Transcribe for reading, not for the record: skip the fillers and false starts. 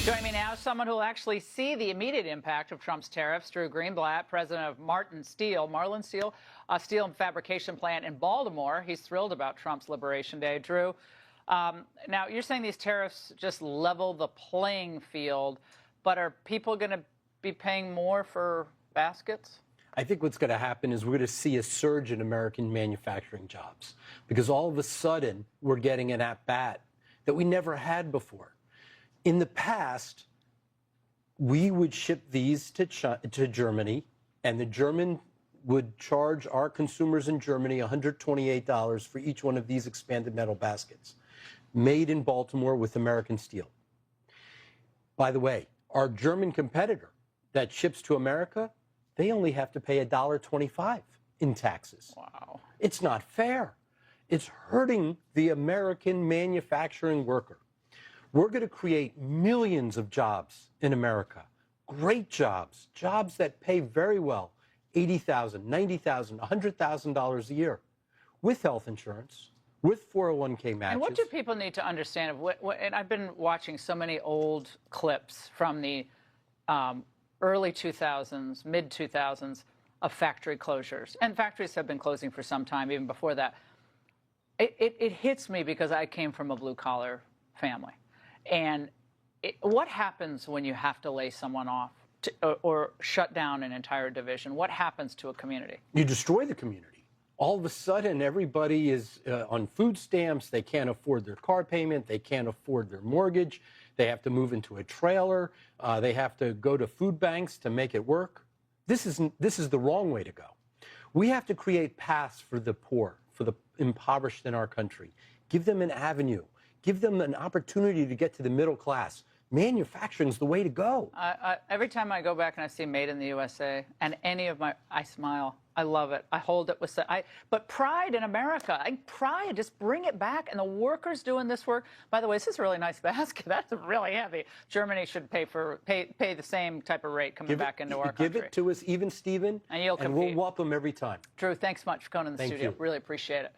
Joining me now is someone who will actually see the immediate impact of Trump's tariffs. Drew Greenblatt, president of Marlin Steel, a steel and fabrication plant in Baltimore. He's thrilled about Trump's Liberation Day. Drew, now you're saying these tariffs just level the playing field, but are people going to be paying more for baskets? I think what's going to happen is we're going to see a surge in American manufacturing jobs because all of a sudden we're getting an at-bat that we never had before. In the past, we would ship these to Germany, and the German would charge our consumers in Germany $128 for each one of these expanded metal baskets, made in Baltimore with American steel. By the way, our German competitor that ships to America, they only have to pay $1.25 in taxes. Wow. It's not fair. It's hurting the American manufacturing worker. We're going to create millions of jobs in America, great jobs, jobs that pay very well, $80,000, $90,000, $100,000 a year, with health insurance, with 401k matches. And what do people need to understand? And I've been watching so many old clips from the early 2000s, mid 2000s, of factory closures. And factories have been closing for some time, even before that. It hits me because I came from a blue-collar family. And what happens when you have to lay someone off or shut down an entire division? What happens to a community? You destroy the community. All of a sudden, everybody is on food stamps. They can't afford their car payment. They can't afford their mortgage. They have to move into a trailer. They have to go to food banks to make it work. This is the wrong way to go. We have to create paths for the poor, for the impoverished in our country. Give them an avenue. Give them an opportunity to get to the middle class. Manufacturing is the way to go. Every time I go back and I see Made in the USA, and I smile. I love it. I hold it with, but pride in America. Pride, just bring it back. And the workers doing this work. By the way, this is a really nice basket. That's really heavy. Germany should pay the same type of rate coming back into our country. Give it to us even, Stephen, and you'll compete. And we'll whop them every time. Drew, thanks so much for coming in the studio. You. Really appreciate it.